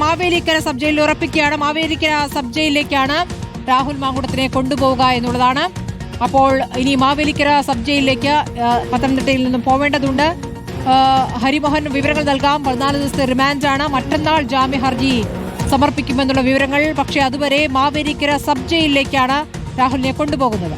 Mavelikkara sub ജയിലിൽ ഉറപ്പിക്കുകയാണ്. Mavelikkara sub ജയിലിലേക്കാണ് Rahul മാങ്കൂട്ടത്തിനെ കൊണ്ടുപോവുക എന്നുള്ളതാണ്. അപ്പോൾ ഇനി മാവേലിക്കര സബ് ജയിലിലേക്ക് പത്തനംതിട്ടയിൽ നിന്നും പോവേണ്ടതുണ്ട്. ഹരിമോഹൻ വിവരങ്ങൾ നൽകാം. 14 ദിവസത്തെ റിമാൻഡാണ്. മറ്റന്നാൾ ജാമ്യ ഹർജി സമർപ്പിക്കുമെന്നുള്ള വിവരങ്ങൾ. പക്ഷേ അതുവരെ മാവേലിക്കര സബ് ജയിലിലേക്കാണ് രാഹുലിനെ കൊണ്ടുപോകുന്നത്.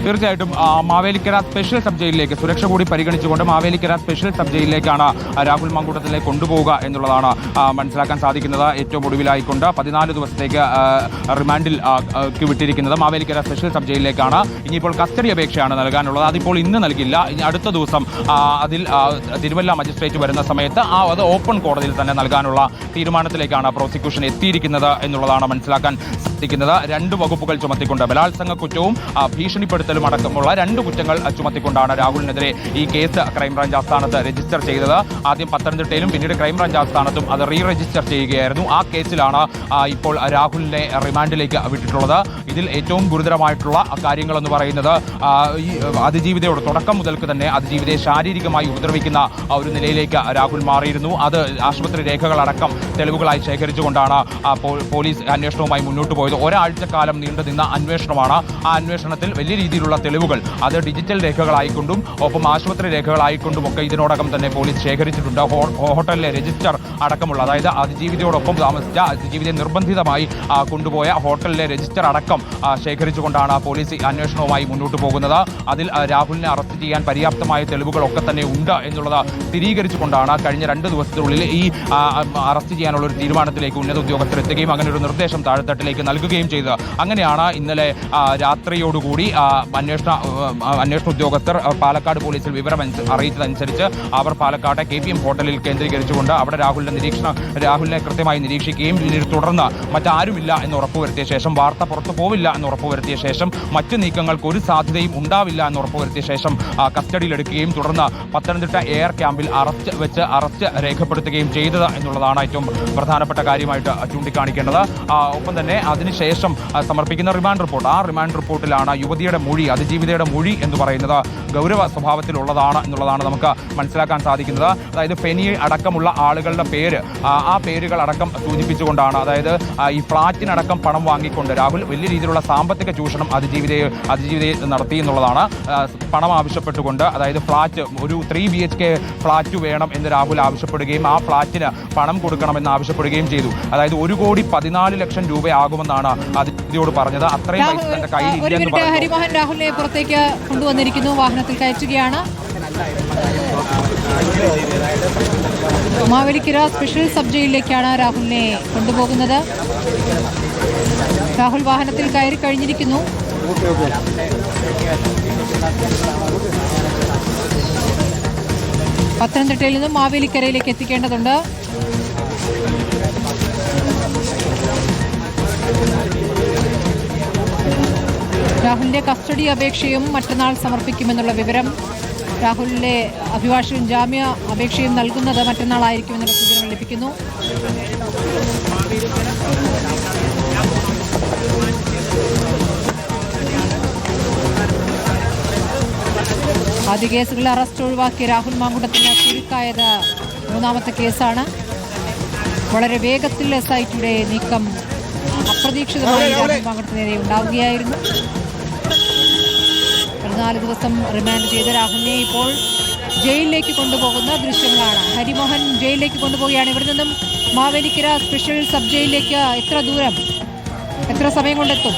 തീർച്ചയായിട്ടും മാവേലിക്കര സ്പെഷ്യൽ സബ് ജയിലിലേക്ക് സുരക്ഷ കൂടി പരിഗണിച്ചുകൊണ്ട് മാവേലിക്കര സ്പെഷ്യൽ സബ് ജയിലിലേക്കാണ് രാഹുൽ മാങ്കൂട്ടത്തിനെ കൊണ്ടുപോവുക എന്നുള്ളതാണ് മനസ്സിലാക്കാൻ സാധിക്കുന്നത്. ഏറ്റവും ഒടുവിലായിക്കൊണ്ട് 14 ദിവസത്തേക്ക് റിമാൻഡിൽ വിട്ടിരിക്കുന്നത് മാവേലിക്കര സ്പെഷ്യൽ സബ് ജയിലിലേക്കാണ്. ഇനിയിപ്പോൾ കസ്റ്റഡി അപേക്ഷയാണ് നൽകാനുള്ളത്. അതിപ്പോൾ ഇന്ന് നൽകില്ല. ഇനി അടുത്ത ദിവസം അതിൽ തിരുവല്ല മജിസ്ട്രേറ്റ് വരുന്ന സമയത്ത് അത് ഓപ്പൺ കോടതിയിൽ തന്നെ നൽകാനുള്ള തീരുമാനത്തിലേക്കാണ് പ്രോസിക്യൂഷൻ എത്തിയിരിക്കുന്നത് എന്നുള്ളതാണ് മനസ്സിലാക്കാൻ സാധിക്കുന്നത്. 2 വകുപ്പുകൾ ചുമത്തിക്കൊണ്ട് ബലാത്സംഗ കുറ്റവും ഭീഷണിപ്പെടുത്തൽ അടക്കമുള്ള 2 കുറ്റങ്ങൾ ചുമത്തിക്കൊണ്ടാണ് രാഹുലിനെതിരെ ഈ കേസ് ക്രൈംബ്രാഞ്ച് ആസ്ഥാനത്ത് രജിസ്റ്റർ ചെയ്തത്. ആദ്യം പത്തനംതിട്ടയിലും പിന്നീട് ക്രൈംബ്രാഞ്ച് ആസ്ഥാനത്തും അത് റീ രജിസ്റ്റർ ചെയ്യുകയായിരുന്നു. ആ കേസിലാണ് ഇപ്പോൾ രാഹുലിനെ റിമാൻഡിലേക്ക് വിട്ടിട്ടുള്ളത്. ഇതിൽ ഏറ്റവും ഗുരുതരമായിട്ടുള്ള കാര്യങ്ങളെന്ന് പറയുന്നത് ഈ അതിജീവിതയോട് തുടക്കം മുതൽക്ക് തന്നെ അതിജീവിതയെ ശാരീരികമായി ഉപദ്രവിക്കുന്ന ഒരു നിലയിലേക്ക് രാഹുൽ മാറിയിരുന്നു. അത് ആശുപത്രി രേഖകളടക്കം തെളിവുകളായി ശേഖരിച്ചുകൊണ്ടാണ് പോലീസ് അന്വേഷണവുമായി മുന്നോട്ട് പോയത്. ഒരാഴ്ചക്കാലം നീണ്ടുനിന്ന അന്വേഷണമാണ്. ആ അന്വേഷണത്തിൽ വലിയ രീതിയിലുള്ള തെളിവുകൾ അത് ഡിജിറ്റൽ രേഖകളായിക്കൊണ്ടും ഒപ്പം ആശുപത്രി രേഖകളായിക്കൊണ്ടും ഒക്കെ ഇതിനോടകം തന്നെ പോലീസ് ശേഖരിച്ചിട്ടുണ്ട്. ഹോട്ടലിലെ രജിസ്റ്റർ അടക്കമുള്ള, അതായത് അതിജീവിതയോടൊപ്പം താമസിച്ച അതിജീവിതയെ നിർബന്ധിതമായി കൊണ്ടുപോയ ഹോട്ടലിലെ രജിസ്റ്റർ അടക്കം ശേഖരിച്ചുകൊണ്ടാണ് പോലീസ് അന്വേഷണവുമായി മുന്നോട്ട് പോകുന്നത്. അതിൽ രാഹുലിനെ അറസ്റ്റ് ചെയ്യാൻ പര്യാപ്തമായ തെളിവുകളൊക്കെ തന്നെ ഉണ്ട് എന്നുള്ളത് സ്ഥിരീകരിച്ചുകൊണ്ടാണ് കഴിഞ്ഞ 2 ദിവസത്തിനുള്ളിൽ ഈ അറസ്റ്റ് ചെയ്യാനുള്ള ഒരു തീരുമാനത്തിലേക്ക് ഉന്നത ഉദ്യോഗസ്ഥർ എത്തുകയും അങ്ങനെ ഒരു നിർദ്ദേശം താഴെത്തട്ടിലേക്ക് നൽകുകയും ചെയ്തത്. അങ്ങനെയാണ് ഇന്നലെ രാത്രിയോടുകൂടി അന്വേഷണ ഉദ്യോഗസ്ഥർ പാലക്കാട് പോലീസിൽ വിവരം അറിയിച്ചതനുസരിച്ച് അവർ പാലക്കാട്ടെ KPM ഹോട്ടലിൽ കേന്ദ്രീകരിച്ചുകൊണ്ട് അവിടെ രാഹുലിനെ കൃത്യമായി നിരീക്ഷിക്കുകയും പിന്നീട് തുടർന്ന് മറ്റാരുമില്ല എന്ന് ഉറപ്പുവരുത്തിയ ശേഷം, വാർത്ത പുറത്തു പോവില്ല എന്ന് ഉറപ്പുവരുത്തിയ ശേഷം, മറ്റു നീക്കങ്ങൾക്ക് ഒരു സാധ്യതയും ഉണ്ടാവില്ല എന്ന് ഉറപ്പുവരുത്തിയ ശേഷം കസ്റ്റഡിയിലെടുക്കുകയും തുടർന്ന് പത്തനംതിട്ട എയർ ക്യാമ്പിൽ അറസ്റ്റ് രേഖപ്പെടുത്തുകയും ചെയ്തത് എന്നുള്ളതാണ് ഏറ്റവും പ്രധാനപ്പെട്ട കാര്യമായിട്ട് ചൂണ്ടിക്കാണിക്കേണ്ടത്. ഒപ്പം തന്നെ അതിനുശേഷം സമർപ്പിക്കുന്ന റിമാൻഡ് റിപ്പോർട്ട്, ആ റിമാൻഡ് റിപ്പോർട്ടിലാണ് യുവതിയുടെ മൊഴി, അതിജീവിതയുടെ മൊഴി എന്ന് പറയുന്നത് ഗൗരവ സ്വഭാവത്തിലുള്ളതാണ് എന്നുള്ളതാണ് നമുക്ക് മനസ്സിലാക്കാൻ സാധിക്കുന്നത്. അതായത് ഫെനി അടക്കമുള്ള ആളുകളുടെ പേര്, ആ പേരുകൾ അടക്കം സൂചിപ്പിച്ചുകൊണ്ടാണ്, അതായത് ഈ ഫ്ളാറ്റിനടക്കം പണം വാങ്ങിക്കൊണ്ട് രാഹുൽ വലിയ രീതിയിലുള്ള സാമ്പത്തിക ചൂഷണം അതിജീവിതയെ നടത്തി എന്നുള്ളതാണ്. പണം ആവശ്യപ്പെട്ടുകൊണ്ട്, അതായത് ഫ്ളാറ്റ് ഒരു 3 BHK ഫ്ളാറ്റ് വേണം എന്ന് രാഹുൽ ആവശ്യപ്പെടുകയും ആ ഫ്ളാറ്റിന് പണം കൊടുക്കണമെന്ന് ആവശ്യപ്പെടുകയും ചെയ്തു. അതായത് 1,14,00,000 രൂപയാകുമെന്നാണ് അതിജീവിതയോട് പറഞ്ഞത്. അത്രയും പൈസ തന്റെ കയ്യിൽ ഇല്ലെന്ന് പറഞ്ഞു. ഹരിമോഹൻ രാഹുലിനെ പുറത്തേക്ക് കൊണ്ടുവന്നിരിക്കുന്നു. വാഹനത്തിൽ കയറ്റുകയാണ്. മാവേലിക്കര സ്പെഷ്യൽ സബ് ജയിലിലേക്കാണ് രാഹുലിനെ കൊണ്ടുപോകുന്നത്. രാഹുൽ വാഹനത്തിൽ കയറി കഴിഞ്ഞിരിക്കുന്നു. പത്തനംതിട്ടയിൽ നിന്നും മാവേലിക്കരയിലേക്ക് എത്തിക്കേണ്ടതുണ്ട്. രാഹുലിന്റെ കസ്റ്റഡി അപേക്ഷയും മറ്റന്നാൾ സമർപ്പിക്കുമെന്നുള്ള വിവരം. രാഹുലിന്റെ അഭിഭാഷകൻ ജാമ്യ അപേക്ഷയും നൽകുന്നത് മറ്റന്നാളായിരിക്കുമെന്നുള്ള സൂചനകൾ ലഭിക്കുന്നു. ആദ്യ കേസുകളിൽ അറസ്റ്റ് ഒഴിവാക്കിയ രാഹുൽ മാങ്കൂട്ടത്തിന് ചുരുക്കായത് 3ാമത്തെ കേസാണ്. വളരെ വേഗത്തിൽ SITയുടെ നീക്കം അപ്രതീക്ഷിതമായി രാഹുൽ മാങ്കൂട്ടത്തിന് നേരെ ഉണ്ടാവുകയായിരുന്നു. 14 ദിവസം റിമാൻഡ് ചെയ്ത രാഹുലിനെ ഇപ്പോൾ ജയിലിലേക്ക് കൊണ്ടുപോകുന്ന ദൃശ്യങ്ങളാണ്. ഹരിമോഹൻ ജയിലിലേക്ക് കൊണ്ടുപോവുകയാണ്. ഇവിടെ നിന്നും മാവേലിക്കര സ്പെഷ്യൽ സബ് ജയിലിലേക്ക് എത്ര ദൂരം, എത്ര സമയം കൊണ്ടെത്തും?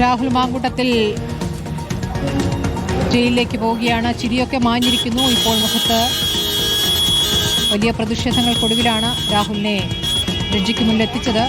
രാഹുൽ മാങ്കൂട്ടത്തിൽ ജയിലിലേക്ക് പോവുകയാണ്. ചിരിയൊക്കെ മാഞ്ഞിരിക്കുന്നു. ഇപ്പോൾ മുഖത്ത് വലിയ പ്രതിഷേധങ്ങൾക്കൊടുവിലാണ് രാഹുലിനെ ജഡ്ജിക്ക് മുന്നിലെത്തിച്ചത്.